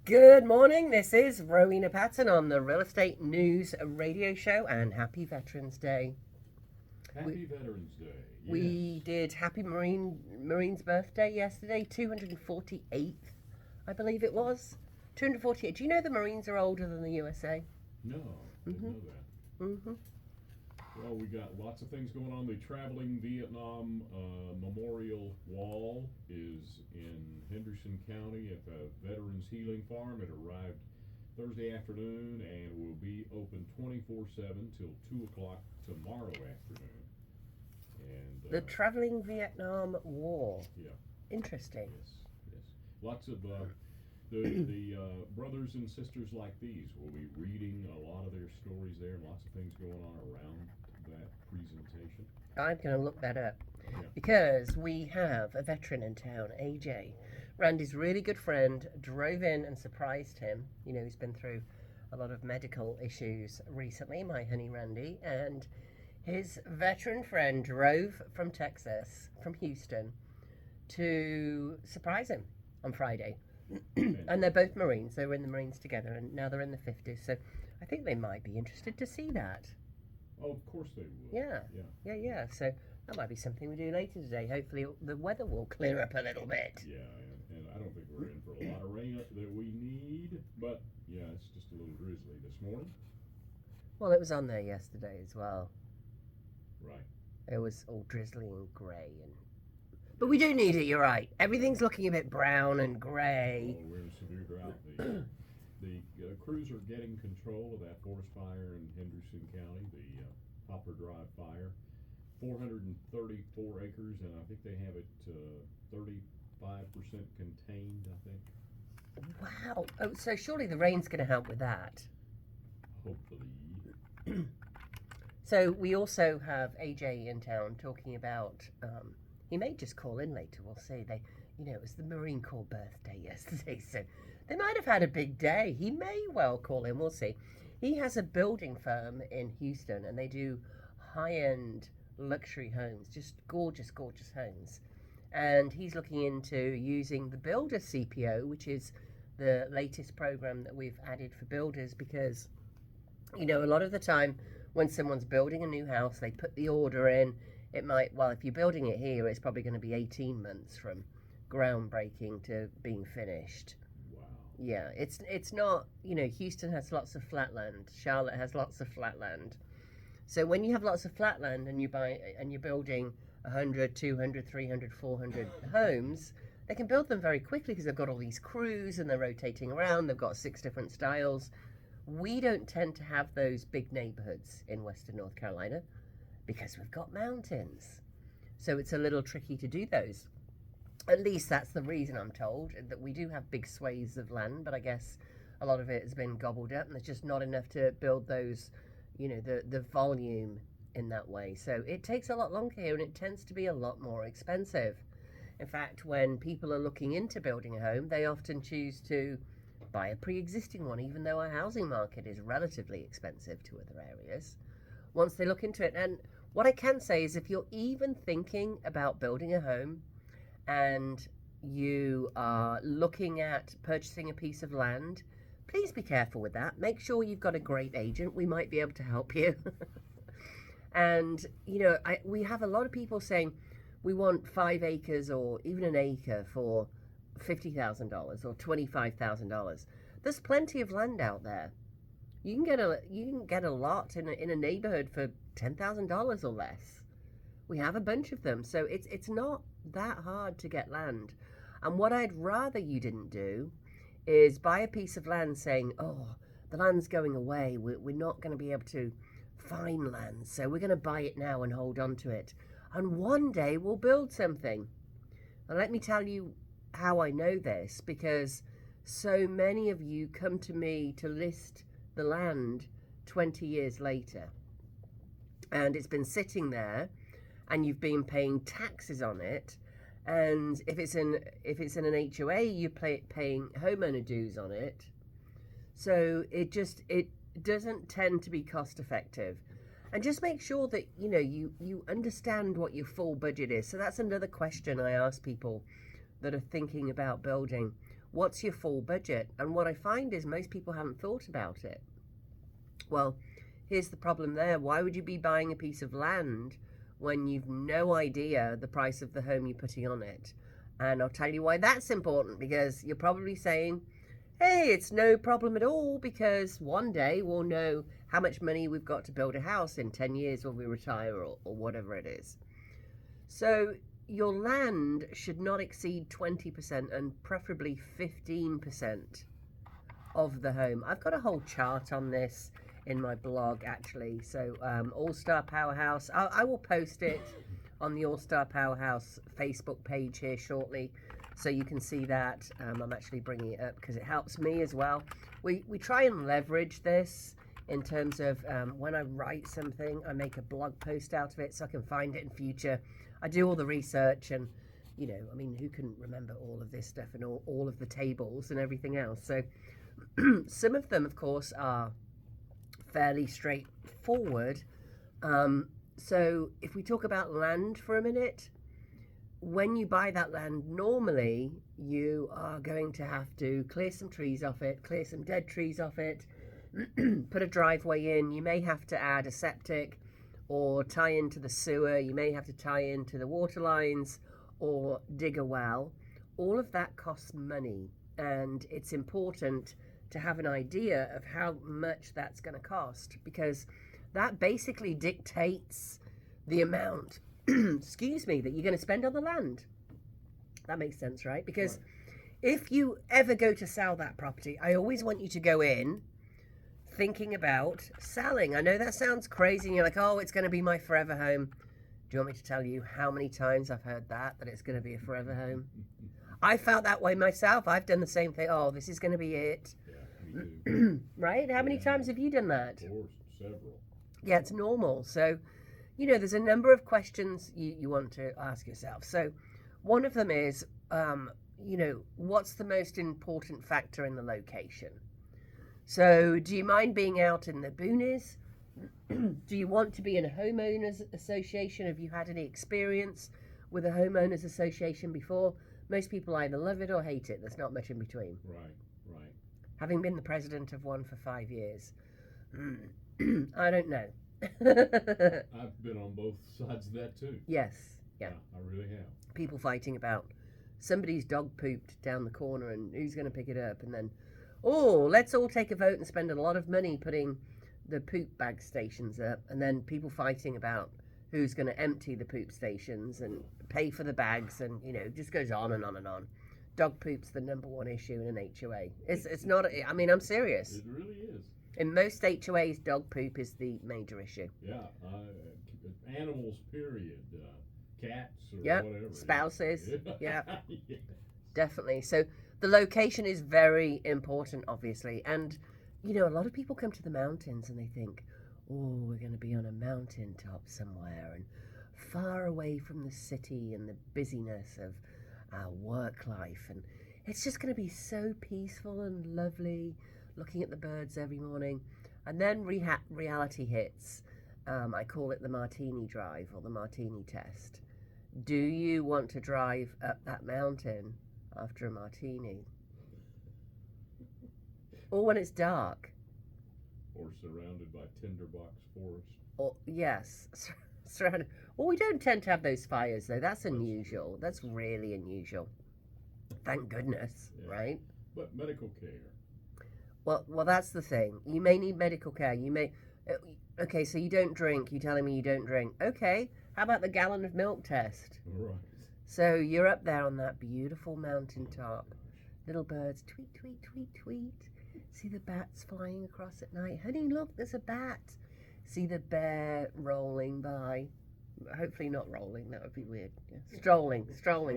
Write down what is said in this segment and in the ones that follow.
Good morning. This is Rowena Patton on the Real Estate News Radio Show, and happy Veterans Day. We, Happy Veterans Day. we Yes. did Happy Marine's birthday yesterday, 248th, I believe it was. 248. Do you know the Marines are older than the USA? No, didn't Mm-hmm. know that. Mm-hmm. Well, we got lots of things going on. The Traveling Vietnam Memorial Wall is in Henderson County at the Veterans Healing Farm. It arrived Thursday afternoon and will be open 24/7 till 2 o'clock tomorrow afternoon. And The Traveling Vietnam War. yeah, Interesting. yes. Lots of the brothers and sisters like these will be reading a lot of their stories there, and lots of things going on around that presentation. I'm going to look that up Yeah. because we have a veteran in town, AJ. Randy's really good friend drove in and surprised him. You know, he's been through a lot of medical issues recently, my honey Randy, and his veteran friend drove from Texas, from Houston, to surprise him on Friday. And they're both Marines. They were in the Marines together, and now they're in the 50s. So I think they might be interested to see that. Oh, of course they would. Yeah. Yeah. Yeah. So that might be something we do later today. Hopefully the weather will clear up a little bit. Yeah, and I don't think we're in for a lot of rain that we need, but yeah, it's just a little drizzly this morning. Well, it was on there yesterday as well. Right. It was all drizzly and grey, but we do need it. You're right. Everything's looking a bit brown and grey. Oh, we're in severe drought. The crews are getting control of that forest fire in Henderson County, the Poplar Drive fire. 434 acres, and I think they have it 35% contained, I think. Wow. Oh, so surely the rain's going to help with that. Hopefully. So we also have AJ in town talking about. He may just call in later. We'll see. It was the Marine Corps birthday yesterday, so they might have had a big day. He may well call in. We'll see. He has a building firm in Houston, and they do high-end luxury homes, just gorgeous, gorgeous homes. And he's looking into using the Builder CPO, which is the latest program that we've added for builders, because a lot of the time when someone's building a new house, they put the order in. It might, well, if you're building it here, it's probably going to be 18 months from groundbreaking to being finished. Wow. Yeah, it's not, Houston has lots of flat land. Charlotte has lots of flat land. So when you have lots of flat land and you're building 100, 200, 300, 400 homes, they can build them very quickly because they've got all these crews and they're rotating around. They've got 6 different styles. We don't tend to have those big neighborhoods in Western North Carolina because we've got mountains. So it's a little tricky to do those. At least that's the reason, I'm told, that we do have big swathes of land, but I guess a lot of it has been gobbled up and there's just not enough to build those, the volume in that way. So it takes a lot longer here and it tends to be a lot more expensive. In fact, when people are looking into building a home, they often choose to buy a pre-existing one, even though our housing market is relatively expensive to other areas, once they look into it. And what I can say is if you're even thinking about building a home and you are looking at purchasing a piece of land, please be careful with that. Make sure you've got a great agent. We might be able to help you. And, we have a lot of people saying we want 5 acres or even an acre for $50,000 or $25,000. There's plenty of land out there. You can get a lot in a neighborhood for $10,000 or less. We have a bunch of them, so it's not that hard to get land. And what I'd rather you didn't do is buy a piece of land saying, "Oh, the land's going away. We're not going to be able to find land, so we're going to buy it now and hold on to it. And one day we'll build something." Now, let me tell you how I know this, because so many of you come to me to list the land 20 years later, and it's been sitting there and you've been paying taxes on it, and if it's in an HOA, you're paying homeowner dues on it. So it doesn't tend to be cost effective. And just make sure that you understand what your full budget is. So that's another question I ask people that are thinking about building. what's your full budget? And what I find is most people haven't thought about it. Well, here's the problem there. Why would you be buying a piece of land when you've no idea the price of the home you're putting on it? And I'll tell you why that's important, because you're probably saying, hey, it's no problem at all, because one day we'll know how much money we've got to build a house in 10 years when we retire, or whatever it is. So your land should not exceed 20% and preferably 15% of the home. I've got a whole chart on this in my blog, actually. So All Star Powerhouse, I will post it on the All Star Powerhouse Facebook page here shortly, so you can see that. I'm actually bringing it up because it helps me as well. We try and leverage this in terms of when I write something, I make a blog post out of it so I can find it in future. I do all the research, and I mean, who can remember all of this stuff and all of the tables and everything else? So some of them, of course, are fairly straightforward. So if we talk about land for a minute, when you buy that land, normally you are going to have to clear some trees off it, clear some dead trees off it, put a driveway in. You may have to add a septic or tie into the sewer. You may have to tie into the water lines or dig a well. All of that costs money, and it's important to have an idea of how much that's going to cost, because that basically dictates the amount excuse me, that you're going to spend on the land. That makes sense, right? Because if you ever go to sell that property, I always want you to go in thinking about selling. I know that sounds crazy, and you're like, oh, it's going to be my forever home. Do you want me to tell you how many times I've heard that it's going to be a forever home? I felt that way myself. I've done the same thing. Oh, this is going to be it. Yeah, me too. Right? How many times have you done that? Of course, several. Yeah, it's normal. So, there's a number of questions you want to ask yourself. So one of them is, what's the most important factor in the location? So do you mind being out in the boonies? Do you want to be in a homeowners association? Have you had any experience with a homeowners association before? Most people either love it or hate it. There's not much in between. Right. Having been the president of one for 5 years, I don't know. I've been on both sides of that too. Yes, yeah. I really have. People fighting about somebody's dog pooped down the corner and who's going to pick it up, and then, let's all take a vote and spend a lot of money putting the poop bag stations up, and then people fighting about who's going to empty the poop stations and pay for the bags, and it just goes on and on and on. Dog poop's the number one issue in an HOA. It's not. I mean, I'm serious. It really is. In most HOAs, dog poop is the major issue. Yeah, animals, period. Cats or whatever. Spouses. Yeah, Yes. definitely. So the location is very important, obviously. And, a lot of people come to the mountains and they think, we're going to be on a mountaintop somewhere and far away from the city and the busyness of our work life. And it's just going to be so peaceful and lovely, looking at the birds every morning. And then reality hits. I call it the martini drive or the martini test. Do you want to drive up that mountain after a martini? Or when it's dark? Or surrounded by tinderbox forest. Or, yes, surrounded. Well, we don't tend to have those fires, though. That's unusual. That's really unusual. Thank goodness, right? But medical care. Well, that's the thing. You may need medical care. You may. Okay, so you don't drink. You're telling me you don't drink. Okay, how about the gallon of milk test? Right. So you're up there on that beautiful mountaintop. Little birds tweet, tweet, tweet, tweet. See the bats flying across at night. Honey, look, there's a bat. See the bear rolling by. Hopefully not rolling. That would be weird. Yeah. Strolling,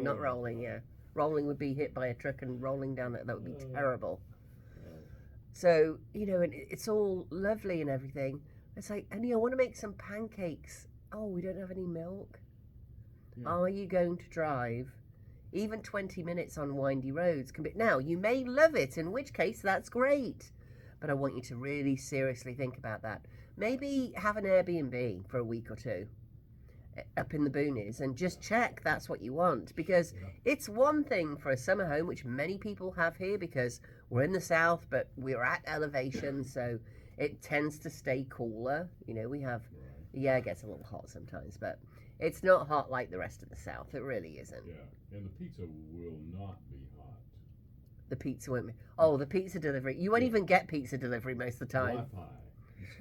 not rolling. Yeah, rolling would be hit by a truck, and rolling down that would be terrible. So, and it's all lovely and everything. It's like, honey, I want to make some pancakes. Oh, we don't have any milk. Yeah. Are you going to drive even 20 minutes on windy roads? Now, you may love it, in which case that's great. But I want you to really seriously think about that. Maybe have an Airbnb for a week or two. up in the boonies and just check that's what you want, because Yeah. it's one thing for a summer home, which many people have here because we're in the south, but we're at elevation, so it tends to stay cooler. We have, Right. yeah, it gets a little hot sometimes, but it's not hot like the rest of the south. It really isn't. Yeah. And the pizza will not be hot. The pizza won't be. Oh, the pizza delivery. You won't Yeah. even get pizza delivery most of the time. Wi-Fi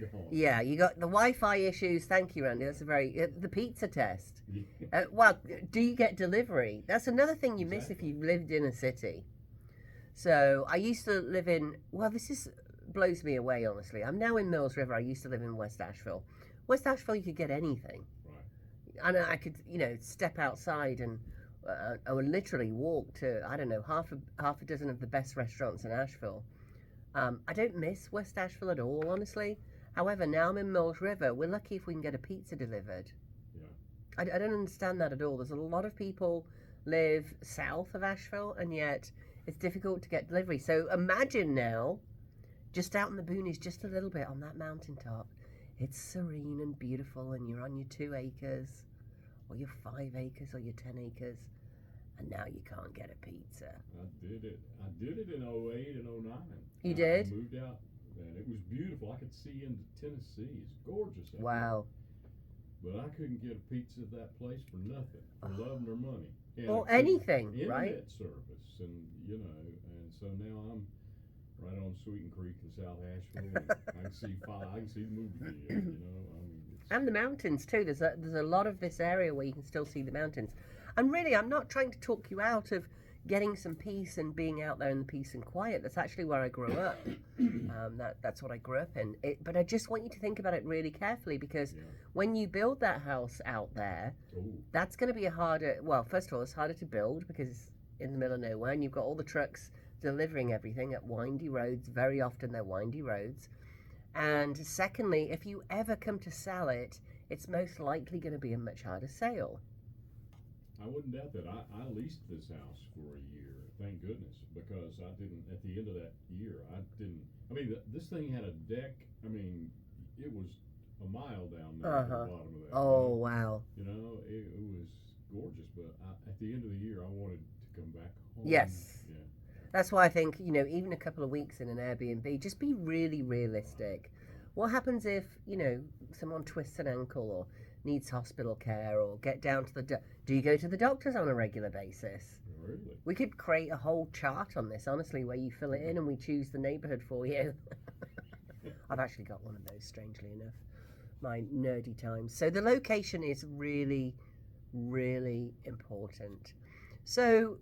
is gone. Yeah, you got the Wi-Fi issues. Thank you, Randy. That's a very the pizza test. Yeah. Well, do you get delivery? That's another thing you miss if Exactly. you lived in a city. So I used to live in. Well, blows me away, honestly. I'm now in Mills River. I used to live in West Asheville. West Asheville, you could get anything, Right. and I could, step outside and I would literally walk to, I don't know, half a dozen of the best restaurants in Asheville. I don't miss West Asheville at all, honestly. However, now I'm in Mills River. We're lucky if we can get a pizza delivered. Yeah. I don't understand that at all. There's a lot of people live south of Asheville, and yet it's difficult to get delivery. So imagine now, just out in the boonies, just a little bit on that mountaintop. It's serene and beautiful, and you're on your 2 acres, or your 5 acres, or your 10 acres, and now you can't get a pizza. I did it in 08 and 09. You I did? moved out, and it was beautiful. I could see into Tennessee. It's gorgeous. out Wow. there. But I couldn't get a pizza at that place for nothing, for love nor money. And Or I couldn't- anything, internet right? service, and and so now I'm right on Sweeten Creek in South Asheville. And I can see the movie theater. I mean, it's, And the mountains too. There's a lot of this area where you can still see the mountains. And really, I'm not trying to talk you out of getting some peace and being out there in the peace and quiet. That's actually where I grew up. That's what I grew up in. But I just want you to think about it really carefully, because yeah. when you build that house out there, Oh, that's going to be well, first of all, it's harder to build because it's in the middle of nowhere, and you've got all the trucks delivering everything at windy roads. Very often they're windy roads. And secondly, if you ever come to sell it, it's most likely going to be a much harder sale. I wouldn't doubt that. I leased this house for a year, thank goodness, because I didn't, at the end of that year, I mean, this thing had a deck. I mean, it was a mile down there at the bottom of that. Oh, wow. It was gorgeous, but at the end of the year, I wanted to come back home. Yes. Yeah. That's why I think, even a couple of weeks in an Airbnb, just be really realistic. What happens if, someone twists an ankle or needs hospital care, or get down to do you go to the doctors on a regular basis? Really? We could create a whole chart on this, honestly, where you fill it in and we choose the neighborhood for you. I've actually got one of those, strangely enough. My nerdy times. So the location is really, really important. So,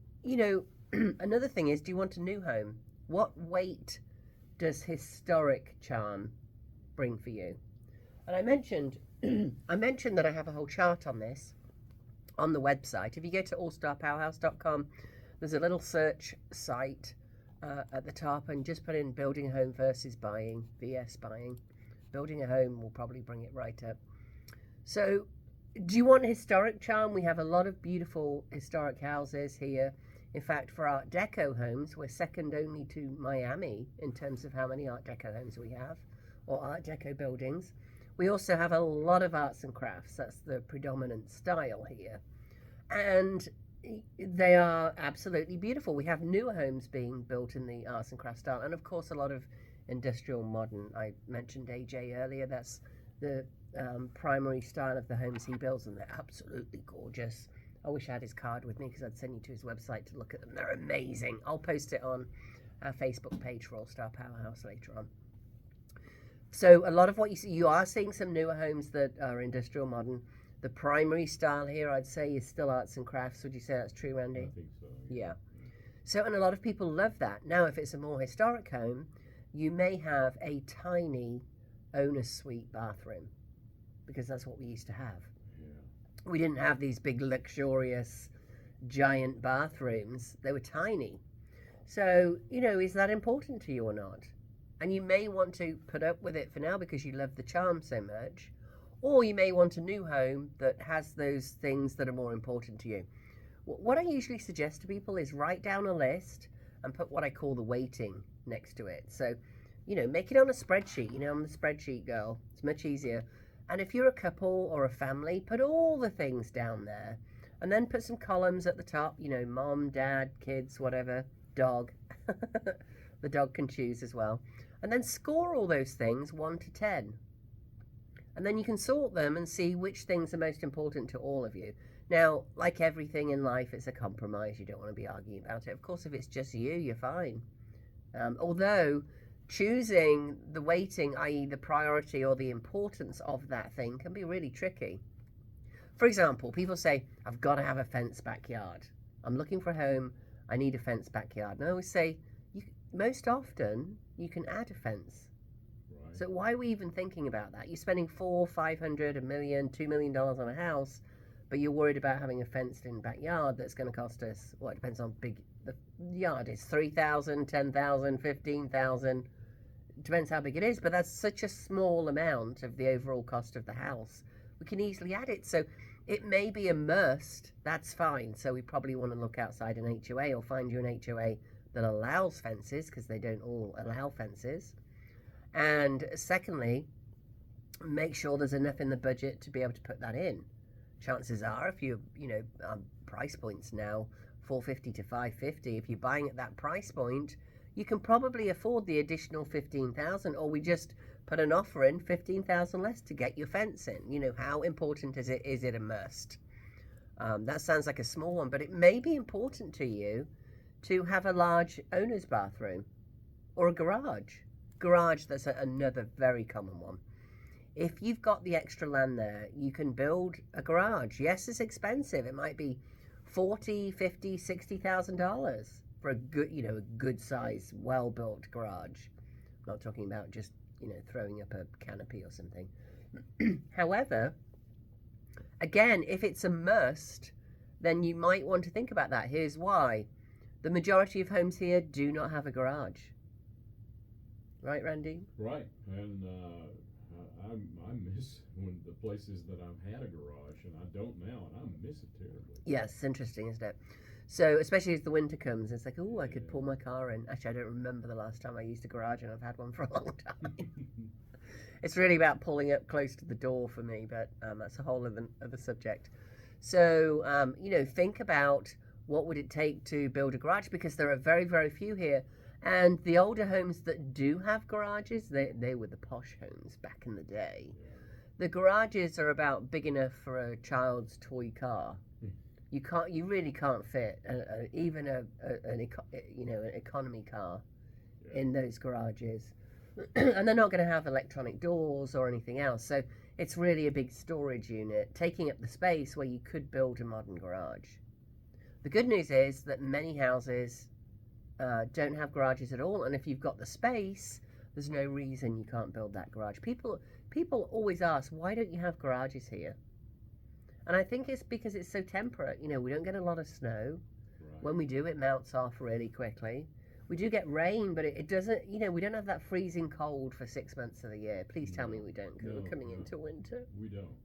another thing is, do you want a new home? What weight does historic charm bring for you? And I mentioned that I have a whole chart on this on the website. If you go to allstarpowerhouse.com, there's a little search site at the top, and just put in building a home versus buying, VS buying. Building a home will probably bring it right up. So, do you want historic charm? We have a lot of beautiful historic houses here. In fact, for Art Deco homes, we're second only to Miami in terms of how many Art Deco homes we have, or Art Deco buildings. We also have a lot of arts and crafts. That's the predominant style here. And they are absolutely beautiful. We have newer homes being built in the arts and crafts style, and of course a lot of industrial modern. I mentioned AJ earlier. That's the primary style of the homes he builds, and they're absolutely gorgeous. I wish I had his card with me, because I'd send you to his website to look at them. They're amazing. I'll post it on our Facebook page for All Star Powerhouse later on. So a lot of what you are seeing some newer homes that are industrial modern. The primary style here, I'd say, is still arts and crafts. Would you say that's true, Randy? I think so. Yeah. So, and a lot of people love that. Now, if it's a more historic home, you may have a tiny owner's suite bathroom, because that's what we used to have. Yeah. We didn't have these big, luxurious, giant bathrooms. They were tiny. So, is that important to you or not? And you may want to put up with it for now because you love the charm so much. Or you may want a new home that has those things that are more important to you. What I usually suggest to people is write down a list and put what I call the weighting next to it. So, make it on a spreadsheet. I'm the spreadsheet girl. It's much easier. And if you're a couple or a family, put all the things down there. And then put some columns at the top, you know, mom, dad, kids, whatever, dog. The dog can choose as well. And then score all those things 1 to 10. And then you can sort them and see which things are most important to all of you. Now, like everything in life, it's a compromise. You don't want to be arguing about it. Of course, if it's just you, you're fine. Although choosing the weighting, i.e. the priority or the importance of that thing, can be really tricky. For example, people say, I've got to have a fenced backyard. I'm looking for a home. I need a fenced backyard. And I always say, most often, you can add a fence. Right. So why are we even thinking about that? You're spending $400,000, $500,000, $1 million, $2 million on a house, but you're worried about having a fenced-in backyard that's going to cost us, well, it depends on big the yard is, $3,000, $10,000, $15,000. Depends how big it is, but that's such a small amount of the overall cost of the house. We can easily add it. So it may be a must, that's fine. So we probably want to look outside an HOA or find you an HOA that allows fences, because they don't all allow fences. And secondly, make sure there's enough in the budget to be able to put that in. Chances are, if price points now, $450 to $550, if you're buying at that price point, you can probably afford the additional $15,000, or we just put an offer in $15,000 less to get your fence in. You know, how important is it? Is it a must? That sounds like a small one, but it may be important to you to have a large owner's bathroom or a garage. Garage, that's another very common one. If you've got the extra land there, you can build a garage. Yes, it's expensive. It might be $40,000, $50,000, $60,000 for a good size, well-built garage. I'm not talking about just, throwing up a canopy or something. However, again, if it's a must, then you might want to think about that. Here's why. The majority of homes here do not have a garage. Right, Randy? Right, and I miss when the places that I've had a garage, and I don't now, and I miss it terribly. Yes, it's interesting, isn't it? So, especially as the winter comes, it's like, oh, I could pull my car in. Actually, I don't remember the last time I used a garage, and I've had one for a long time. It's really about pulling up close to the door for me, but that's a whole other subject. So, think about what would it take to build a garage, because there are very, very few here. And the older homes that do have garages, they were the posh homes back in the day. Yeah. The garages are about big enough for a child's toy car. You really can't fit even an economy car in those garages. And they're not going to have electronic doors or anything else. So it's really a big storage unit, taking up the space where you could build a modern garage. The good news is that many houses don't have garages at all, and if you've got the space, there's no reason you can't build that garage. People always ask, why don't you have garages here? And I think it's because it's so temperate. We don't get a lot of snow. Right. When we do, it melts off really quickly. We do get rain, but it doesn't, we don't have that freezing cold for 6 months of the year. Please tell me we don't, because we're coming into winter. We don't.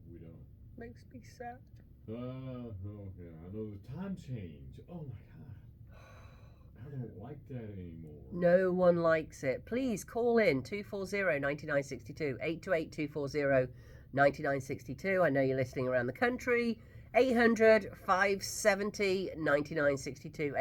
Makes me sad. Oh yeah, I know the time change. Oh my God. I don't like that anymore. No one likes it. Please call in 240-9962, 828-240-9962. I know you're listening around the country. 800-570-9962,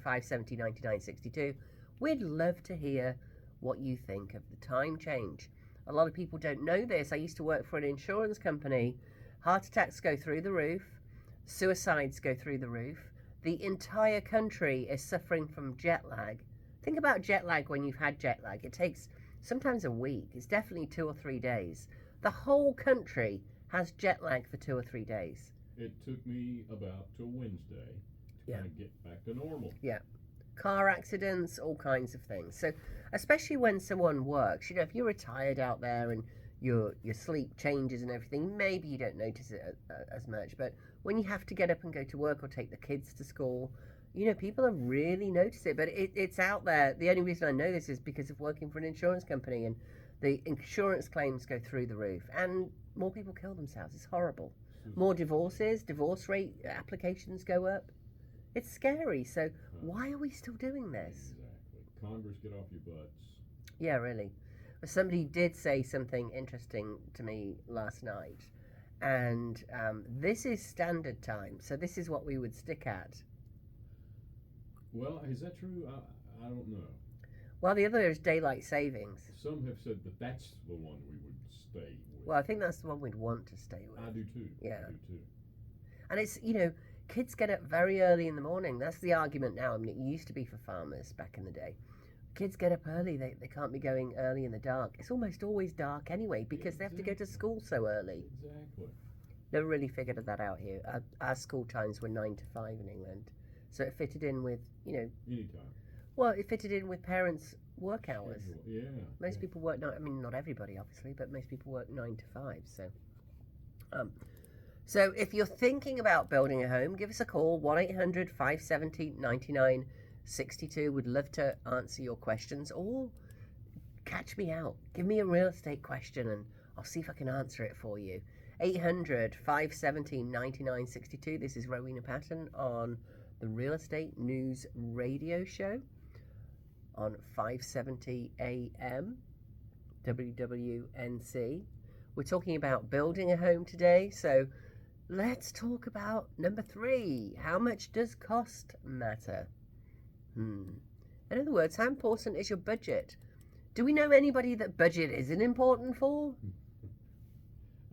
800-570-9962. We'd love to hear what you think of the time change. A lot of people don't know this. I used to work for an insurance company. Heart attacks go through the roof. Suicides go through the roof. The entire country is suffering from jet lag. Think about jet lag when you've had jet lag. It takes sometimes a week. It's definitely 2 or 3 days. The whole country has jet lag for 2 or 3 days. It took me about till Wednesday to kind of get back to normal. Yeah. Car accidents, all kinds of things. So, especially when someone works, if you're retired out there and your sleep changes and everything, maybe you don't notice it as much. But when you have to get up and go to work or take the kids to school, people have really noticed it. But it's out there. The only reason I know this is because of working for an insurance company, and the insurance claims go through the roof, and more people kill themselves. It's horrible. More divorces, divorce rate applications go up. It's scary. So why are we still doing this? Exactly. Congress, get off your butts. Yeah, really. Somebody did say something interesting to me last night, and this is standard time, so this is what we would stick at. Well, is that true? I don't know. Well, the other is daylight savings. Some have said that that's the one we would stay with. Well, I think that's the one we'd want to stay with. I do too. Yeah. I do too. And it's, kids get up very early in the morning. That's the argument now. I mean, it used to be for farmers back in the day. Kids get up early. They can't be going early in the dark. It's almost always dark anyway because they have to go to school so early. Exactly. Never really figured that out here. Our school times were 9 to 5 in England. So it fitted in with, Anytime. Well, it fitted in with parents' work hours. Schedule. Yeah. Most people work, not everybody obviously, but most people work 9 to 5. So if you're thinking about building a home, give us a call, 1-800-570-9962. We'd love to answer your questions, or catch me out. Give me a real estate question and I'll see if I can answer it for you. 800-570-9962. This is Rowena Patton on the Real Estate News Radio Show on 570 AM WWNC. We're talking about building a home today, so let's talk about number 3. How much does cost matter? In other words, how important is your budget? Do we know anybody that budget isn't important for?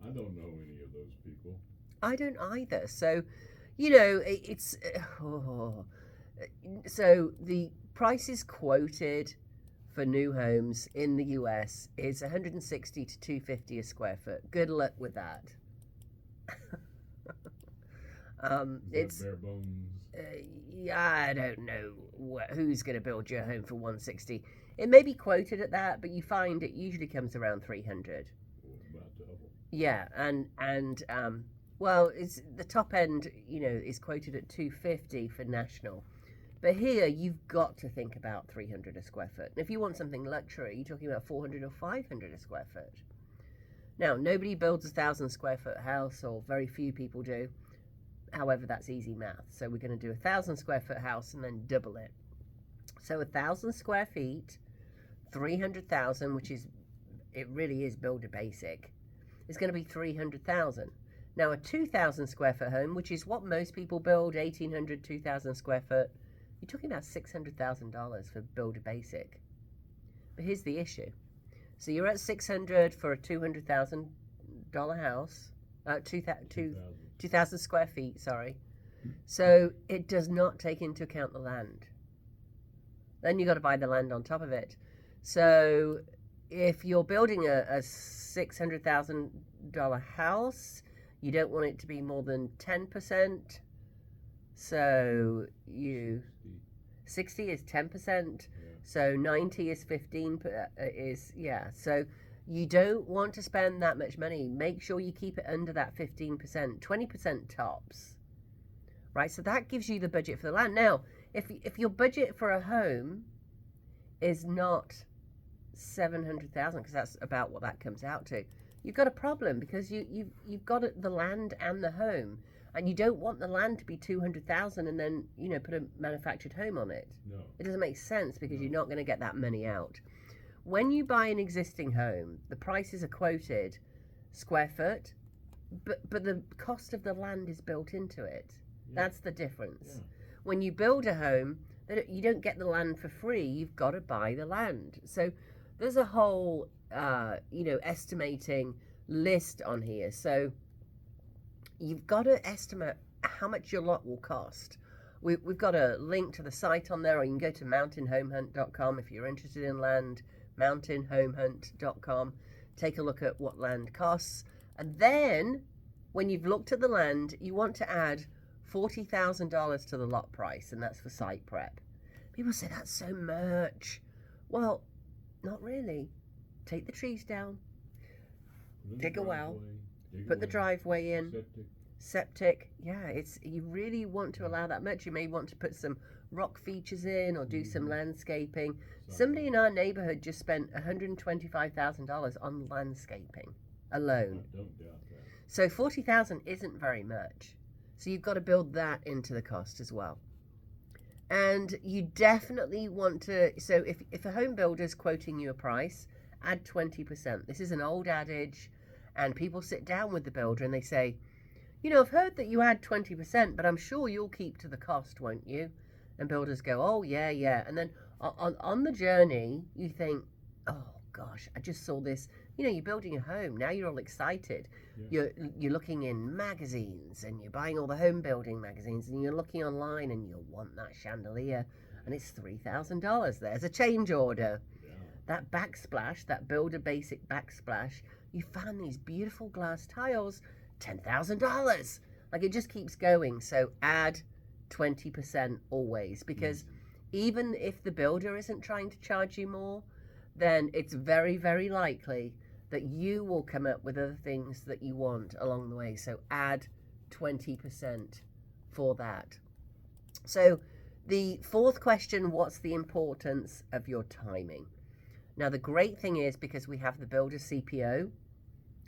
I don't know any of those people. I don't either. So, it's... So the prices quoted for new homes in the US is $160 to $250 a square foot. Good luck with that. It's bare bones. I don't know who's going to build your home for $160. It may be quoted at that, but you find it usually comes around $300. About double. Yeah, and well, it's the top end, is quoted at $250 for national. But here, you've got to think about $300 a square foot. And if you want something luxury, you're talking about $400 or $500 a square foot. Now, nobody builds a 1,000 square foot house, or very few people do. However, that's easy math. So we're going to do a 1,000 square foot house and then double it. So 1,000 square feet, 300,000, which is, it really is builder basic, is going to be 300,000. Now, a 2,000 square foot home, which is what most people build, 1,800, 2,000 square foot, you're talking about $600,000 for builder basic. But here's the issue. So you're at $600 for a $200,000 house, 2,000 square feet, sorry. So it does not take into account the land. Then you've got to buy the land on top of it. So if you're building a $600,000 house, you don't want it to be more than 10%. So 60 is 10%. So 90 is 15 So you don't want to spend that much money. Make sure you keep it under that 15%, 20% tops. Right? So that gives you the budget for the land. Now, if your budget for a home is not 700,000, because that's about what that comes out to, you've got a problem, because you've got the land and the home, and you don't want the land to be 200,000 and then put a manufactured home on it. No. It doesn't make sense, because you're not going to get that money out. When you buy an existing home, the prices are quoted square foot, but the cost of the land is built into it. Yeah. That's the difference. Yeah. When you build a home, you don't get the land for free. You've got to buy the land. So there's a whole, estimating list on here. So you've got to estimate how much your lot will cost. We've got a link to the site on there, or you can go to mountainhomehunt.com if you're interested in land, mountainhomehunt.com. Take a look at what land costs. And then, when you've looked at the land, you want to add $40,000 to the lot price, and that's for site prep. People say, that's so much. Well, not really. Take the trees down, dig a well, put the driveway in, septic. Yeah, you really want to allow that much. You may want to put some rock features in, or do some landscaping. Somebody in our neighborhood just spent $125,000 on landscaping alone. I don't doubt that. So $40,000 isn't very much. So you've got to build that into the cost as well. And you definitely want to, so if a home builder is quoting you a price, add 20%. This is an old adage, and people sit down with the builder and they say, you know, I've heard that you add 20%, but I'm sure you'll keep to the cost, won't you? And builders go, oh, yeah, yeah. And then on the journey, you think, oh, gosh, I just saw this. You know, you're building a home. Now you're all excited. Yeah. You're looking in magazines, and you're buying all the home building magazines, and you're looking online, and you'll want that chandelier, and it's $3,000. There's a change order. Yeah. That backsplash, that builder basic backsplash, you found these beautiful glass tiles, $10,000. Like, it just keeps going. So add 20% always, because even if the builder isn't trying to charge you more, then it's very, very likely that you will come up with other things that you want along the way. So add 20% for that. So the fourth question, what's the importance of your timing? Now, the great thing is, because we have the builder CPO,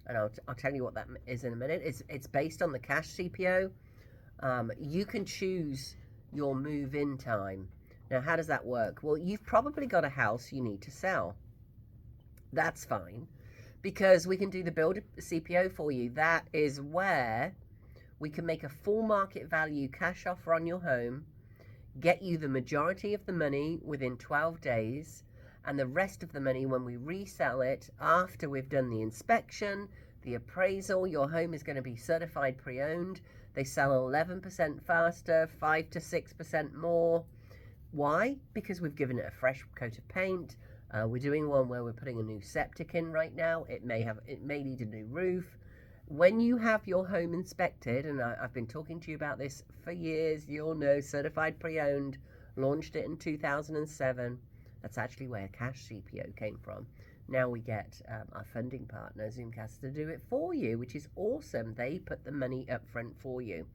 and I'll tell you what that is in a minute. It's based on the cash CPO. You can choose your move-in time. Now, how does that work? Well, you've probably got a house you need to sell. That's fine, because we can do the builder CPO for you. That is where we can make a full market value cash offer on your home, get you the majority of the money within 12 days, and the rest of the money when we resell it after we've done the inspection, the appraisal. Your home is going to be certified pre-owned. They sell 11% faster, 5 to 6% more. Why? Because we've given it a fresh coat of paint. We're doing one where we're putting a new septic in right now. It may need a new roof. When you have your home inspected, and I've been talking to you about this for years, you'll know, certified pre-owned, launched it in 2007. That's actually where Cash CPO came from. Now we get our funding partner, Zoomcast, to do it for you, which is awesome. They put the money up front for you.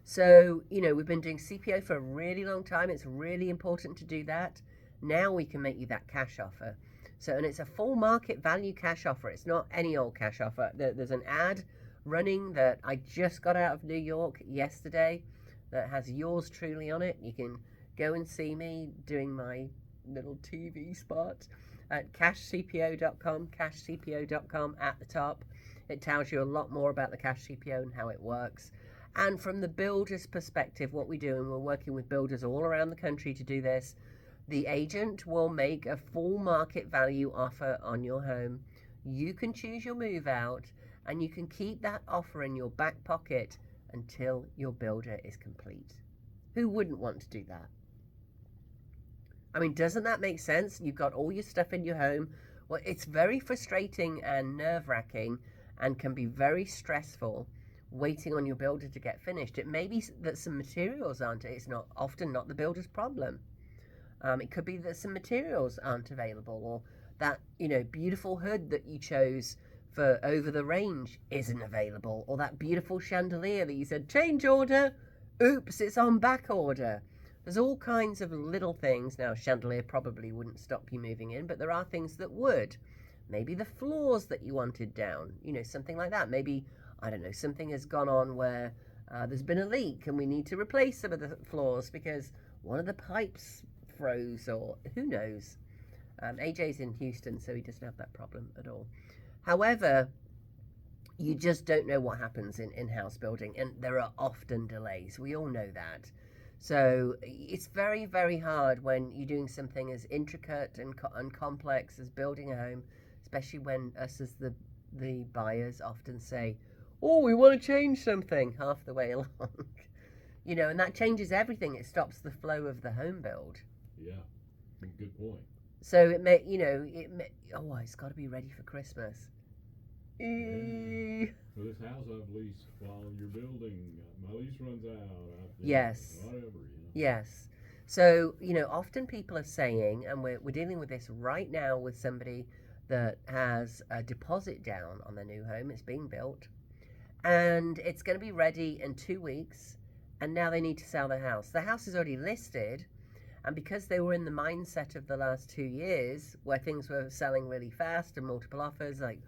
So, you know, we've been doing CPO for a really long time. It's really important to do that. Now we can make you that cash offer. So, and it's a full market value cash offer. It's not any old cash offer. There's an ad running that I just got out of New York yesterday that has yours truly on it. You can go and see me doing my little TV spot at cashcpo.com, cashcpo.com at the top. It tells you a lot more about the Cash CPO and how it works. And from the builder's perspective, what we do, and we're working with builders all around the country to do this, the agent will make a full market value offer on your home. You can choose your move out, and you can keep that offer in your back pocket until your builder is complete. Who wouldn't want to do that? I mean, doesn't that make sense? You've got all your stuff in your home. Well, it's very frustrating and nerve-wracking and can be very stressful waiting on your builder to get finished. It may be that some materials aren't, it's not often not the builder's problem. It could be that some materials aren't available, or that, you know, beautiful hood that you chose for over the range isn't available, or that beautiful chandelier that you said, change order, oops, it's on back order. There's all kinds of little things. Now, chandelier probably wouldn't stop you moving in, but there are things that would. Maybe the floors that you wanted down, you know, something like that. Maybe, I don't know, something has gone on where there's been a leak and we need to replace some of the floors because one of the pipes froze, or who knows. AJ's in Houston, so he doesn't have that problem at all. However, you just don't know what happens in house building, and there are often delays. We all know that. So it's very, very hard when you're doing something as intricate and complex as building a home, especially when us as the buyers often say, oh, we want to change something half the way along. You know, and that changes everything. It stops the flow of the home build. Yeah, good point. So it may, you know, it's got to be ready for Christmas. Yeah. For this house I've leased while you're building, my lease runs out. Yes. Whatever, you know. Yes. So, you know, often people are saying, and we're dealing with this right now with somebody that has a deposit down on their new home. It's being built, and it's going to be ready in 2 weeks, and now they need to sell the house. The house is already listed, and because they were in the mindset of the last 2 years where things were selling really fast and multiple offers, like,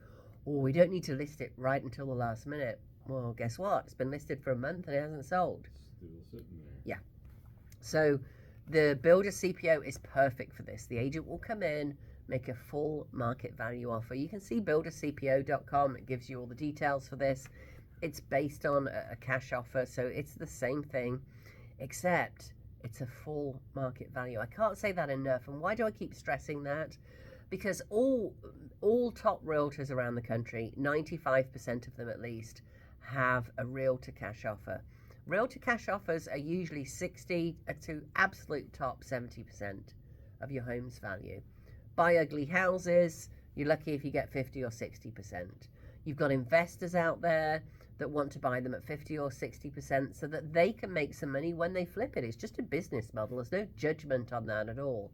oh, we don't need to list it right until the last minute. Well, guess what? It's been listed for a month and it hasn't sold. Still sitting there. Yeah. So the builder CPO is perfect for this. The agent will come in, make a full market value offer. You can see buildercpo.com. It gives you all the details for this. It's based on a cash offer, so it's the same thing, except it's a full market value. I can't say that enough. And why do I keep stressing that? Because all top realtors around the country, 95% of them at least, have a realtor cash offer. Realtor cash offers are usually 60 to absolute top 70% of your home's value. Buy ugly houses, you're lucky if you get 50 or 60%. You've got investors out there that want to buy them at 50 or 60% so that they can make some money when they flip it. It's just a business model. There's no judgment on that at all.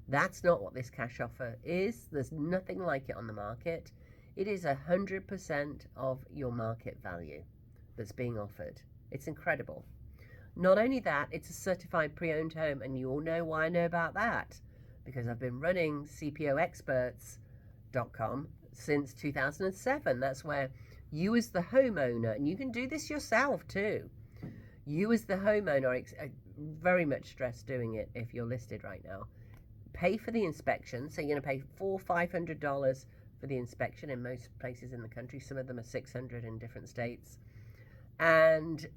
That's not what this cash offer is. There's nothing like it on the market. It is 100% of your market value that's being offered. It's incredible. Not only that, it's a certified pre-owned home, and you all know why I know about that, because I've been running CPOexperts.com since 2007. That's where you as the homeowner, and you can do this yourself too, you as the homeowner, I very much stress doing it if you're listed right now, pay for the inspection. So you're going to pay $400-500 for the inspection in most places in the country. Some of them are $600 in different states. And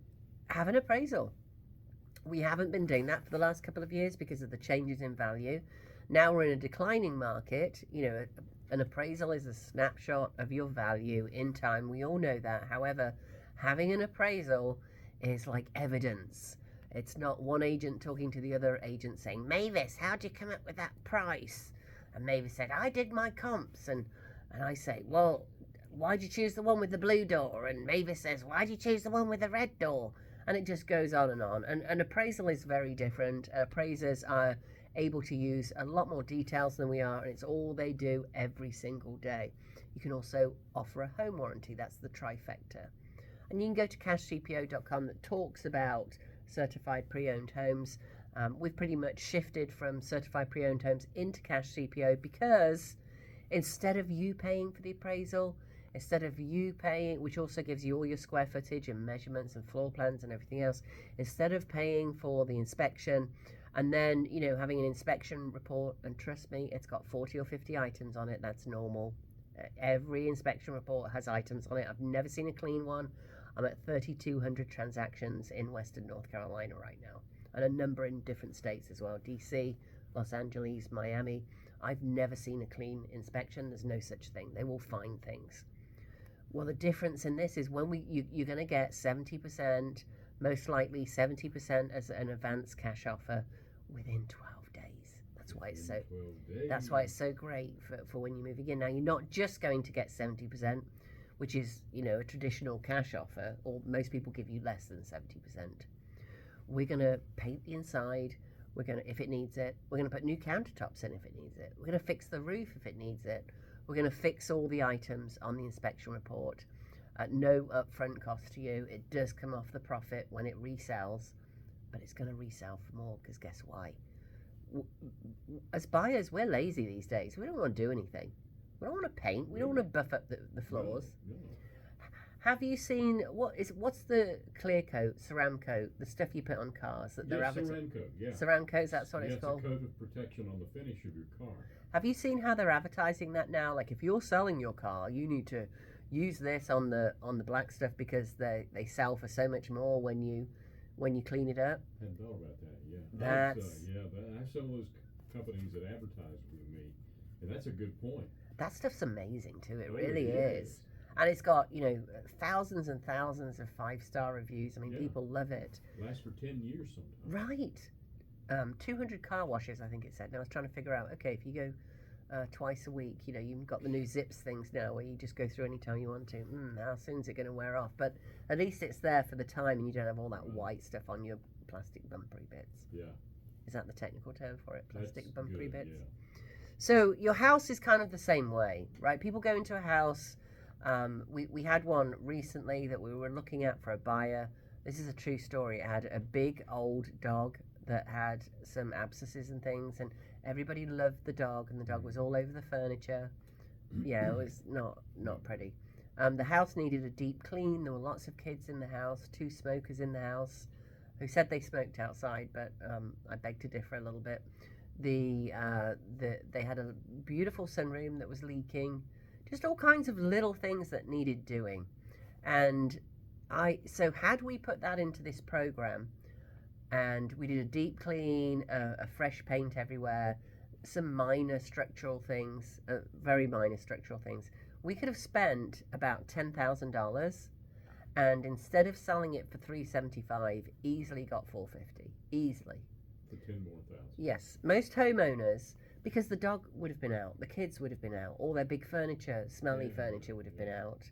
have an appraisal. We haven't been doing that for the last couple of years because of the changes in value. Now we're in a declining market. You know, an appraisal is a snapshot of your value in time. We all know that. However, having an appraisal is like evidence. It's not one agent talking to the other agent saying, Mavis, how'd you come up with that price? And Mavis said, I did my comps. And I say, well, why'd you choose the one with the blue door? And Mavis says, why'd you choose the one with the red door? And it just goes on. And an appraisal is very different. Appraisers are able to use a lot more details than we are, and it's all they do every single day. You can also offer a home warranty. That's the trifecta. And you can go to cashcpo.com that talks about certified pre-owned homes. We've pretty much shifted from certified pre-owned homes into Cash CPO because instead of you paying for the appraisal, instead of you paying, which also gives you all your square footage and measurements and floor plans and everything else, instead of paying for the inspection and then, you know, having an inspection report, and trust me, it's got 40 or 50 items on it, that's normal. Every inspection report has items on it. I've never seen a clean one. I'm at 3,200 transactions in Western North Carolina right now, and a number in different states as well, DC, Los Angeles, Miami. I've never seen a clean inspection. There's no such thing. They will find things. Well, the difference in this is when you're going to get 70%, most likely 70% as an advance cash offer within 12 days. That's why it's so great for when you're moving in. Now, you're not just going to get 70%, which is, you know, a traditional cash offer, or most people give you less than 70%. We're going to paint the inside. We're going to, if it needs it, we're going to put new countertops in if it needs it. We're going to fix the roof if it needs it. We're going to fix all the items on the inspection report at no upfront cost to you. It does come off the profit when it resells, but it's going to resell for more because guess why? As buyers, we're lazy these days. We don't want to do anything. We don't want to paint. We don't want to buff up the floors. No. Have you seen what's the clear coat, Ceramcoat, the stuff you put on cars that they're advertising? Ceramcoat, yeah. Ceramcoat, that's what it's called. It's a coat of protection on the finish of your car. Have you seen how they're advertising that now? Like if you're selling your car, you need to use this on the black stuff because they sell for so much more when you clean it up. I hadn't thought about that. Yeah. That's I have some of those companies that advertise with me, and that's a good point. That stuff's amazing too. It Oh, really it is. And it's got, you know, thousands and thousands of 5-star reviews. I mean, Yeah. people love it. Lasts for 10 years sometimes. Right. 200 car washes, I think it said. Now I was trying to figure out, okay, if you go twice a week, you know, you've got the new Zips things now where you just go through any time you want to. How soon is it going to wear off? But at least it's there for the time and you don't have all that white stuff on your plastic bumpery bits. Yeah. Is that the technical term for it? Plastic That's bumpery good, bits? Yeah. So your house is kind of the same way, right? People go into a house. We had one recently that we were looking at for a buyer. This is a true story. It had a big old dog that had some abscesses and things, and everybody loved the dog, and the dog was all over the furniture. Yeah, it was not pretty. The house needed a deep clean. There were lots of kids in the house, 2 smokers in the house who said they smoked outside, but I beg to differ a little bit. They had a beautiful sunroom that was leaking, just all kinds of little things that needed doing. And so had we put that into this program, and we did a deep clean, a fresh paint everywhere, some minor structural things, very minor structural things, we could have spent about $10,000, and instead of selling it for $375, easily got $450, easily. For 10 more thousand. Yes, most homeowners, because the dog would have been out, the kids would have been out, all their big furniture, smelly furniture would have been out,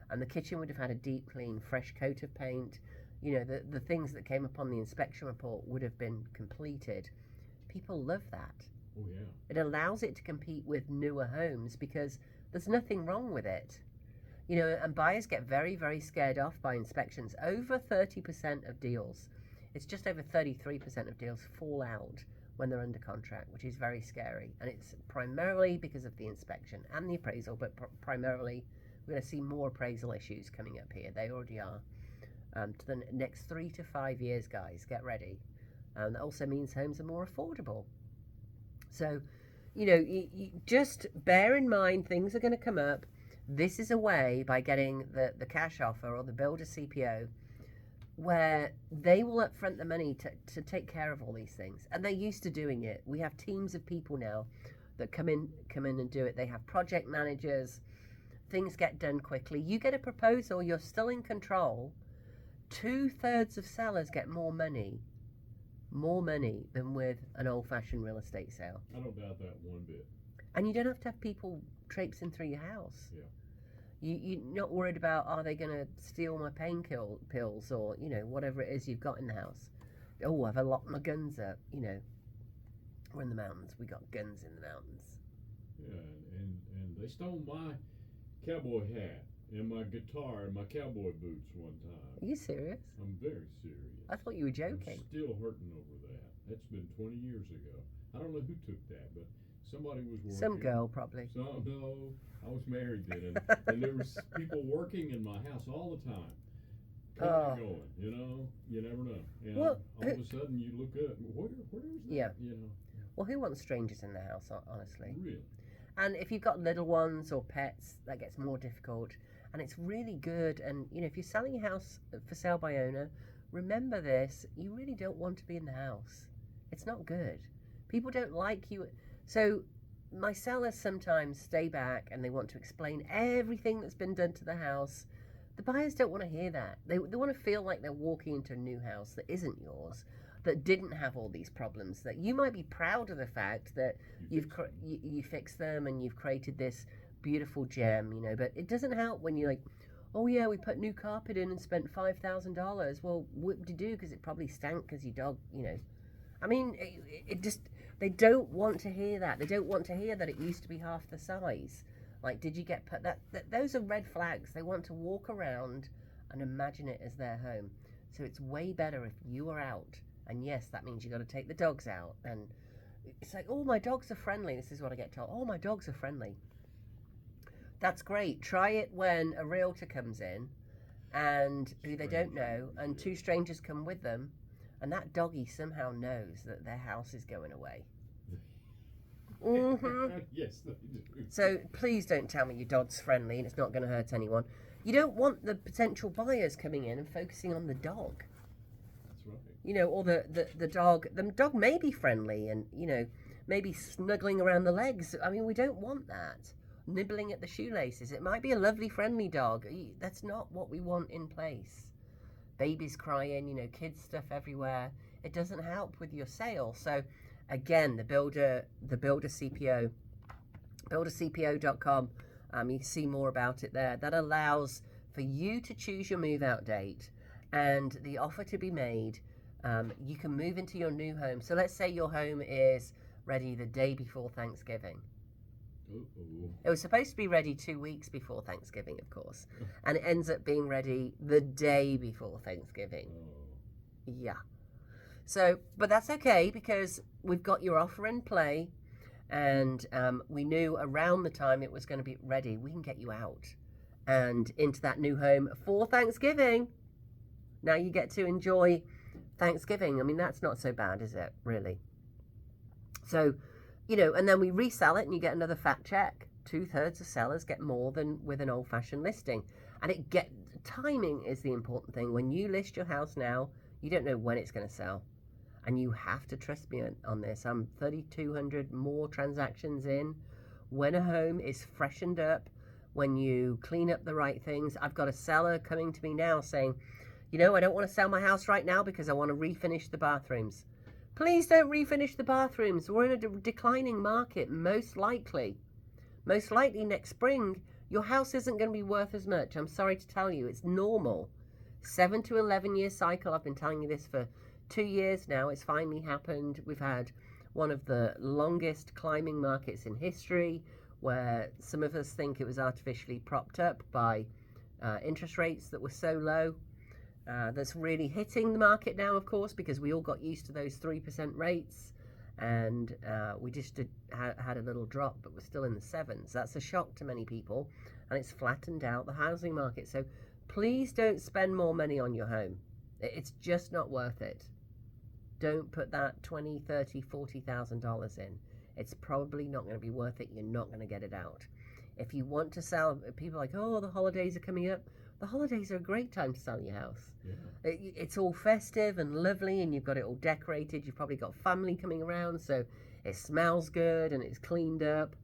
and the kitchen would have had a deep clean, fresh coat of paint. You know, the things that came up on the inspection report would have been completed. People love that. Oh, yeah. It allows it to compete with newer homes because there's nothing wrong with it. You know, and buyers get very, very scared off by inspections. Over 30% of deals, it's just over 33% of deals fall out when they're under contract, which is very scary. And it's primarily because of the inspection and the appraisal, but primarily we're going to see more appraisal issues coming up here. They already are. To the next 3 to 5 years, guys, get ready. That also means homes are more affordable. So, you know, you just bear in mind things are going to come up. This is a way, by getting the cash offer or the builder CPO, where they will upfront the money to take care of all these things. And they're used to doing it. We have teams of people now that come in and do it. They have project managers. Things get done quickly. You get a proposal, you're still in control. 2/3 of sellers get more money than with an old-fashioned real estate sale. I don't doubt that one bit. And you don't have to have people traipsing through your house. Yeah. You're not worried about, are they going to steal my pain pills or, you know, whatever it is you've got in the house. Oh, I've locked my guns up, you know. We're in the mountains. We got guns in the mountains. Yeah, and they stole my cowboy hat and my guitar and my cowboy boots one time. Are you serious? I'm very serious. I thought you were joking. I'm still hurting over that. That's been 20 years ago. I don't know who took that, but somebody was working. Some girl, probably. No, I was married then, and there was people working in my house all the time. Coming and going, you know, you never know. And Well, all of a sudden you look up, where's that? Yeah. You know, Well, who wants strangers in their house, honestly? really. And if you've got little ones or pets, that gets more difficult. And it's really good. And, you know, if you're selling a house for sale by owner, remember this, you really don't want to be in the house. It's not good. People don't like you. So my sellers sometimes stay back and they want to explain everything that's been done to the house. The buyers don't want to hear that. They want to feel like they're walking into a new house that isn't yours, that didn't have all these problems, that you might be proud of the fact that you fixed them and you've created this beautiful gem, you know. But it doesn't help when you're like, oh yeah, we put new carpet in and spent $5,000. Well, what did you do? Because it probably stank because your dog, you know. I mean, it just, they don't want to hear that. They don't want to hear that it used to be half the size. Like, did you get put that those are red flags. They want to walk around and imagine it as their home. So it's way better if you are out. And yes, that means you got to take the dogs out. And it's like, oh, my dogs are friendly. This is what I get told. Oh, my dogs are friendly. That's great. Try it when a realtor comes in and who they don't know, and two strangers come with them, and that doggy somehow knows that their house is going away. Mm-hmm. Yes, they do. So please don't tell me your dog's friendly and it's not going to hurt anyone. You don't want the potential buyers coming in and focusing on the dog. That's right. You know, or the dog. The dog may be friendly and, you know, maybe snuggling around the legs. I mean, we don't want that. Nibbling at the shoelaces. It might be a lovely, friendly dog. That's not what we want in place. Babies crying, you know, kids stuff everywhere. It doesn't help with your sale. So, again, the builder CPO, buildercpo.com. You can see more about it there. That allows for you to choose your move-out date and the offer to be made. You can move into your new home. So let's say your home is ready the day before Thanksgiving. Uh-oh. It was supposed to be ready 2 weeks before Thanksgiving, of course, and it ends up being ready the day before Thanksgiving. Oh. Yeah. So, but that's okay because we've got your offer in play, and we knew around the time it was going to be ready, we can get you out and into that new home for Thanksgiving. Now you get to enjoy Thanksgiving. I mean, that's not so bad, is it, really? So, you know, and then we resell it and you get another fat check. 2/3 of sellers get more than with an old-fashioned listing. And timing is the important thing. When you list your house now, you don't know when it's going to sell. And you have to trust me on this. I'm 3,200 more transactions in. When a home is freshened up, when you clean up the right things. I've got a seller coming to me now saying, you know, I don't want to sell my house right now because I want to refinish the bathrooms. Please don't refinish the bathrooms. We're in a declining market, most likely. Most likely next spring, your house isn't going to be worth as much. I'm sorry to tell you, it's normal. 7 to 11 year cycle. I've been telling you this for 2 years now. It's finally happened. We've had one of the longest climbing markets in history, where some of us think it was artificially propped up by interest rates that were so low. That's really hitting the market now, of course, because we all got used to those 3% rates, and we just had a little drop, but we're still in the 7s. That's a shock to many people, and it's flattened out the housing market. So please don't spend more money on your home. It's just not worth it. Don't put that $20,000, $30,000, $40,000 in. It's probably not going to be worth it. You're not going to get it out. If you want to sell, people are like, oh, the holidays are coming up. The holidays are a great time to sell your house. Yeah. It's all festive and lovely, and you've got it all decorated. You've probably got family coming around, so it smells good and it's cleaned up.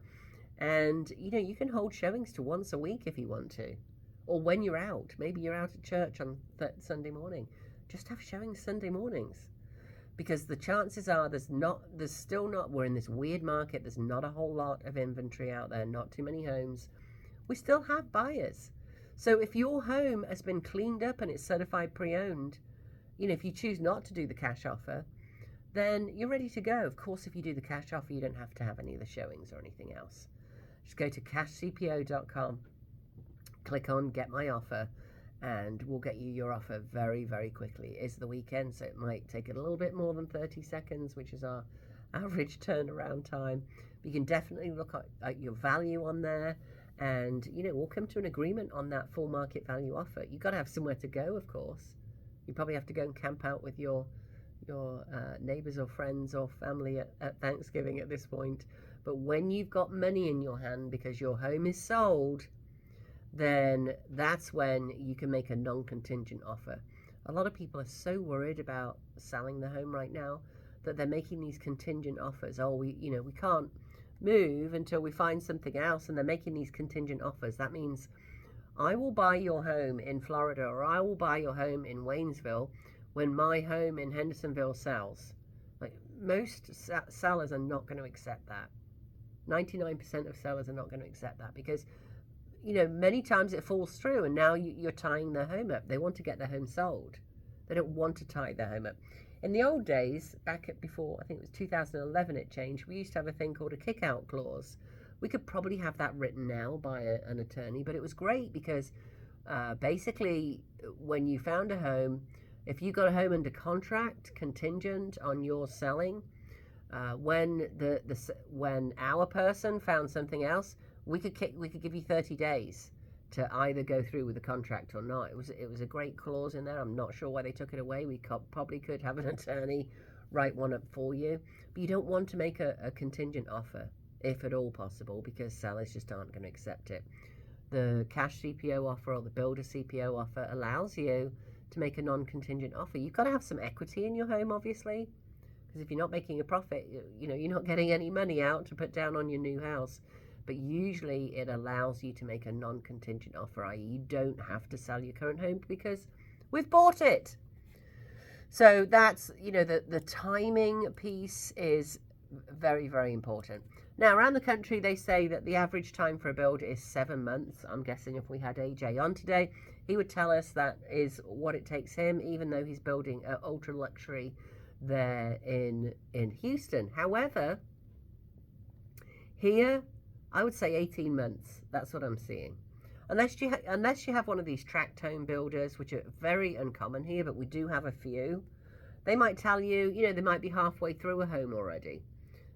And, you know, you can hold showings to once a week if you want to. Or when you're out. Maybe you're out at church on Sunday morning. Just have showings Sunday mornings. Because the chances are we're in this weird market. There's not a whole lot of inventory out there, not too many homes. We still have buyers. So if your home has been cleaned up and it's certified pre-owned, you know, if you choose not to do the cash offer, then you're ready to go. Of course, if you do the cash offer, you don't have to have any of the showings or anything else. Just go to cashcpo.com, click on Get My Offer, and we'll get you your offer very, very quickly. It is the weekend, so it might take a little bit more than 30 seconds, which is our average turnaround time. But you can definitely look at your value on there, and, you know, we'll come to an agreement on that full market value offer. You've got to have somewhere to go, of course. You probably have to go and camp out with your neighbors or friends or family at Thanksgiving at this point. But when you've got money in your hand because your home is sold, then that's when you can make a non-contingent offer. A lot of people are so worried about selling the home right now that they're making these contingent offers. Oh, we can't move until we find something else, and they're making these contingent offers. That means I will buy your home in Florida, or I will buy your home in Waynesville when my home in Hendersonville sells. Like, most sellers are not going to accept that. 99% of sellers are not going to accept that because, you know, many times it falls through, and now you're tying their home up. They want to get their home sold. They don't want to tie their home up. In the old days, before, I think it was 2011 it changed, we used to have a thing called a kick-out clause. We could probably have that written now by an attorney, but it was great because basically when you found a home, if you got a home under contract, contingent on your selling, when our person found something else, we could give you 30 days to either go through with the contract or not. It was a great clause in there. I'm not sure why they took it away. We probably could have an attorney write one up for you, but you don't want to make a contingent offer if at all possible, because sellers just aren't going to accept it. The cash CPO offer or the builder CPO offer allows you to make a non-contingent offer. You've got to have some equity in your home, obviously, because if you're not making a profit, you know, you're not getting any money out to put down on your new house. But usually it allows you to make a non-contingent offer, i.e. you don't have to sell your current home because we've bought it. So that's, you know, the timing piece is very, very important. Now, around the country, they say that the average time for a build is 7 months. I'm guessing if we had AJ on today, he would tell us that is what it takes him, even though he's building an ultra luxury there in Houston. However, here, I would say 18 months. That's what I'm seeing. Unless you have one of these tract home builders, which are very uncommon here, but we do have a few. They might tell you, you know, they might be halfway through a home already.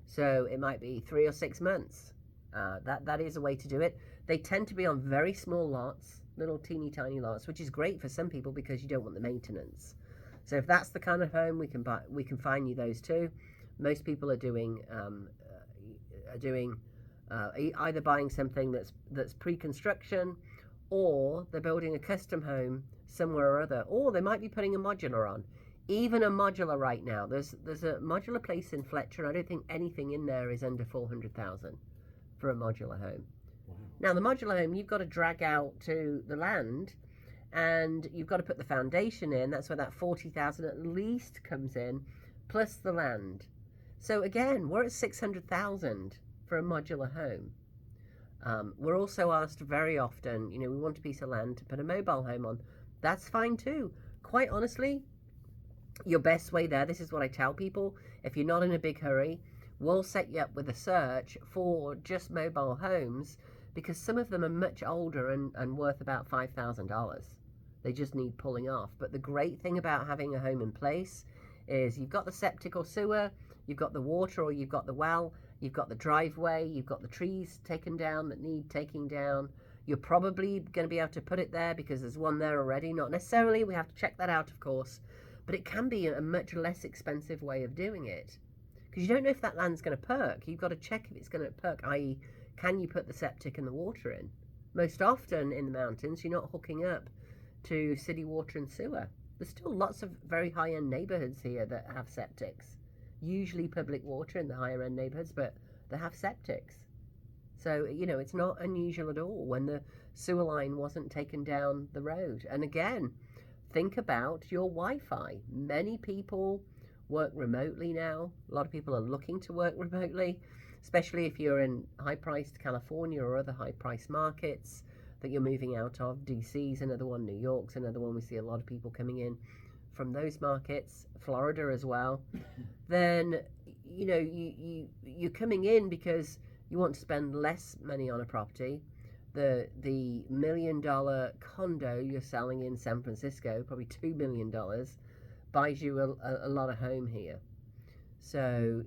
So it might be 3 or 6 months. That is a way to do it. They tend to be on very small lots, little teeny tiny lots, which is great for some people because you don't want the maintenance. So if that's the kind of home, we can find you those too. Most people are doing either buying something that's pre-construction, or they're building a custom home somewhere or other, or they might be putting a modular on. Even a modular right now, there's a modular place in Fletcher. I don't think anything in there is under 400,000 for a modular home. Wow. Now the modular home, you've got to drag out to the land, and you've got to put the foundation in. That's where that 40,000 at least comes in, plus the land. So again, we're at 600,000 for a modular home. We're also asked very often, we want a piece of land to put a mobile home on. That's fine too. Quite honestly, your best way there, this is what I tell people, if you're not in a big hurry, we'll set you up with a search for just mobile homes, because some of them are much older and worth about $5,000. They just need pulling off. But the great thing about having a home in place is you've got the septic or sewer, you've got the water or you've got the well, you've got the driveway, you've got the trees taken down that need taking down. You're probably going to be able to put it there because there's one there already. Not necessarily, we have to check that out, of course. But it can be a much less expensive way of doing it, because you don't know if that land's going to perk. You've got to check if it's going to perk, i.e. can you put the septic and the water in? Most often in the mountains, you're not hooking up to city water and sewer. There's still lots of very high-end neighborhoods here that have septics. Usually public water in the higher-end neighborhoods, but they have septics. So, it's not unusual at all when the sewer line wasn't taken down the road. And again, think about your Wi-Fi. Many people work remotely now. A lot of people are looking to work remotely, especially if you're in high-priced California or other high-priced markets that you're moving out of. DC's another one, New York's another one. We see a lot of people coming in from those markets, Florida as well. Then, you're coming in because you want to spend less money on a property. The $1 million condo you're selling in San Francisco, probably $2 million, buys you a lot of home here. So,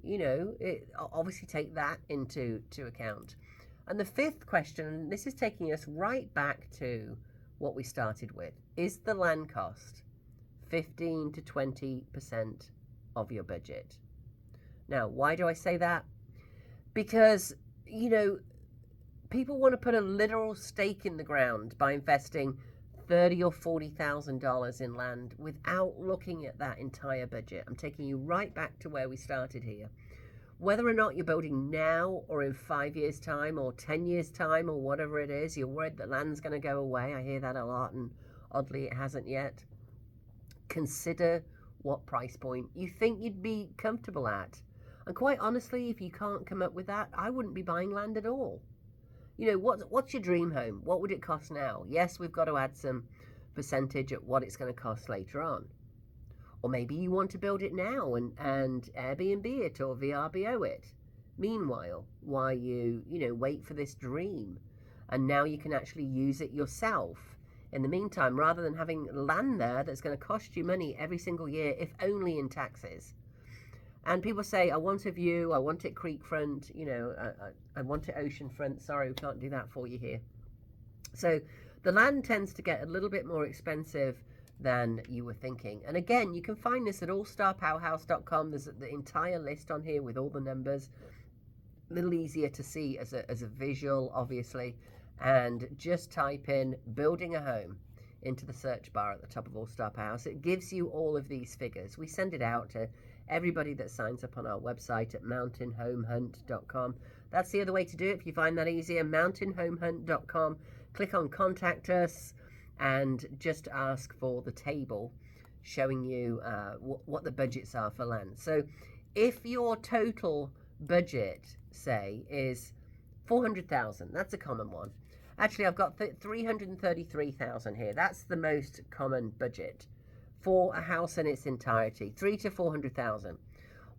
obviously take that into account. And the fifth question, and this is taking us right back to what we started with, is the land cost 15 to 20% of your budget? Now, why do I say that? Because, people want to put a literal stake in the ground by investing $30,000 or $40,000 in land without looking at that entire budget. I'm taking you right back to where we started here. Whether or not you're building now or in 5 years' time or 10 years' time or whatever it is, you're worried that land's going to go away. I hear that a lot, and oddly it hasn't yet. Consider what price point you think you'd be comfortable at. And quite honestly, if you can't come up with that, I wouldn't be buying land at all. What's your dream home? What would it cost now? Yes, we've got to add some percentage at what it's going to cost later on. Or maybe you want to build it now and Airbnb it or VRBO it. Meanwhile, while you wait for this dream, and now you can actually use it yourself in the meantime, rather than having land there that's going to cost you money every single year, if only in taxes. And people say, I want a view, I want it creekfront, I want it oceanfront. Sorry, we can't do that for you here. So the land tends to get a little bit more expensive than you were thinking. And again, you can find this at allstarpowerhouse.com. There's the entire list on here with all the numbers. A little easier to see as a visual, obviously. And just type in building a home into the search bar at the top of All Star Powerhouse. It gives you all of these figures. We send it out to everybody that signs up on our website at mountainhomehunt.com. That's the other way to do it if you find that easier. mountainhomehunt.com. Click on contact us and just ask for the table showing you what the budgets are for land. So if your total budget, say, is $400,000, that's a common one. Actually, I've got $333,000 here. That's the most common budget for a house in its entirety, $300,000 to $400,000.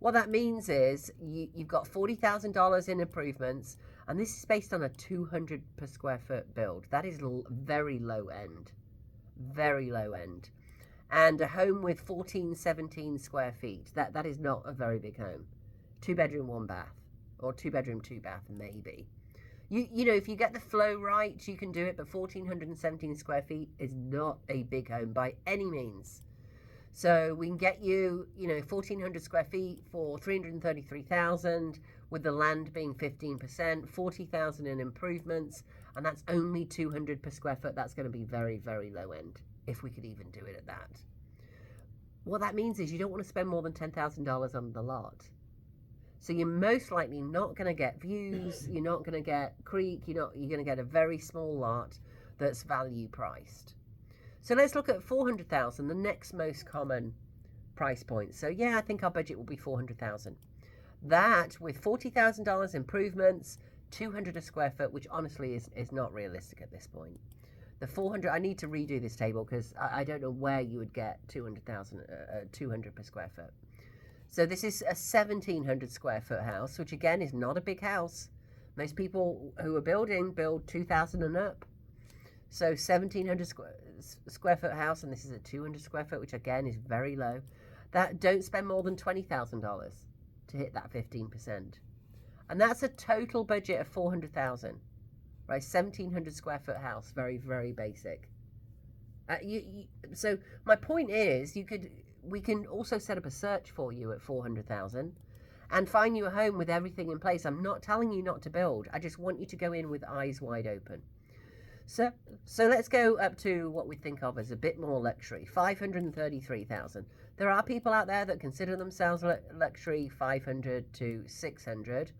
What that means is you've got $40,000 in improvements, and this is based on a 200 per square foot build. That is very low end, very low end. And a home with 17 square feet, that is not a very big home. 2 bedroom, 1 bath, or 2 bedroom, 2 bath, maybe. If you get the flow right, you can do it, but 1,417 square feet is not a big home by any means. So we can get you, 1,400 square feet for 333,000, with the land being 15%, 40,000 in improvements, and that's only 200 per square foot. That's going to be very, very low end, if we could even do it at that. What that means is you don't want to spend more than $10,000 on the lot. So you're most likely not going to get views, you're not going to get creek, you're going to get a very small lot that's value priced. So let's look at 400,000, the next most common price point. So yeah, I think our budget will be 400,000. That with $40,000 improvements, 200 a square foot, which honestly is not realistic at this point. The 400, I need to redo this table because I don't know where you would get 200 per square foot. So this is a 1,700 square foot house, which again is not a big house. Most people who are build 2,000 and up. So 1,700 square foot house, and this is a 200 square foot, which again is very low. That don't spend more than $20,000 to hit that 15%. And that's a total budget of 400,000. Right, 1,700 square foot house, very, very basic. So my point is, we can also set up a search for you at 400,000 and find you a home with everything in place. I'm not telling you not to build. I just want you to go in with eyes wide open. So let's go up to what we think of as a bit more luxury, 533,000. There are people out there that consider themselves luxury, 500 to 600.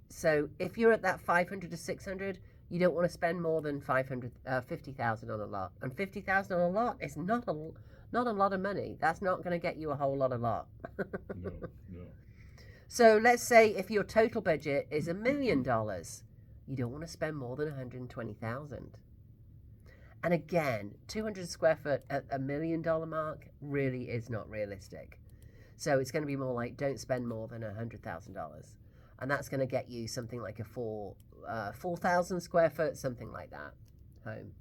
So if you're at that 500 to 600, you don't want to spend more than 50,000 on a lot. And 50,000 on a lot is not a lot of money. That's not going to get you a whole lot of lot. No. So let's say if your total budget is $1 million, you don't want to spend more than 120,000. And again, 200 square foot at $1 million mark really is not realistic. So it's going to be more like don't spend more than $100,000. And that's going to get you something like a 4,000 square foot, something like that, home.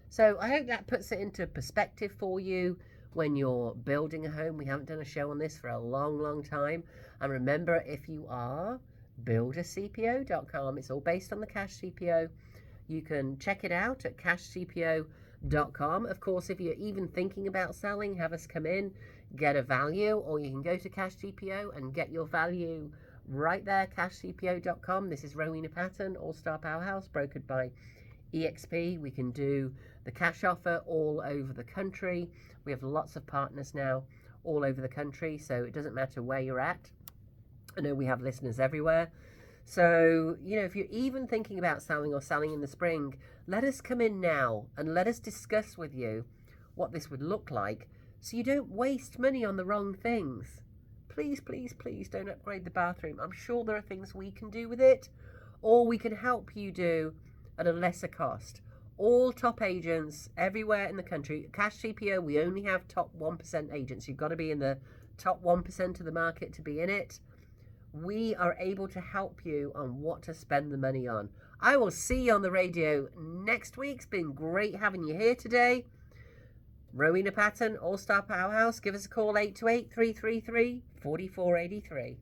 So I hope that puts it into perspective for you when you're building a home. We haven't done a show on this for a long, long time. And remember, if you are, buildercpo.com. It's all based on the Cash CPO. You can check it out at cashcpo.com. Of course, if you're even thinking about selling, have us come in, get a value, or you can go to Cash CPO and get your value right there, cashcpo.com. This is Rowena Patton, All-Star Powerhouse, brokered by EXP. We can do the cash offer all over the country. We have lots of partners now all over the country, so it doesn't matter where you're at. I know we have listeners everywhere. So, if you're even thinking about selling or selling in the spring, let us come in now and let us discuss with you what this would look like so you don't waste money on the wrong things. Please, please, please don't upgrade the bathroom. I'm sure there are things we can do with it, or we can help you do at a lesser cost. All top agents everywhere in the country. Cash CPO, we only have top 1% agents. You've got to be in the top 1% of the market to be in it. We are able to help you on what to spend the money on. I will see you on the radio next week. It's been great having you here today. Rowena Patton, All-Star Powerhouse. Give us a call, 828-333-4483.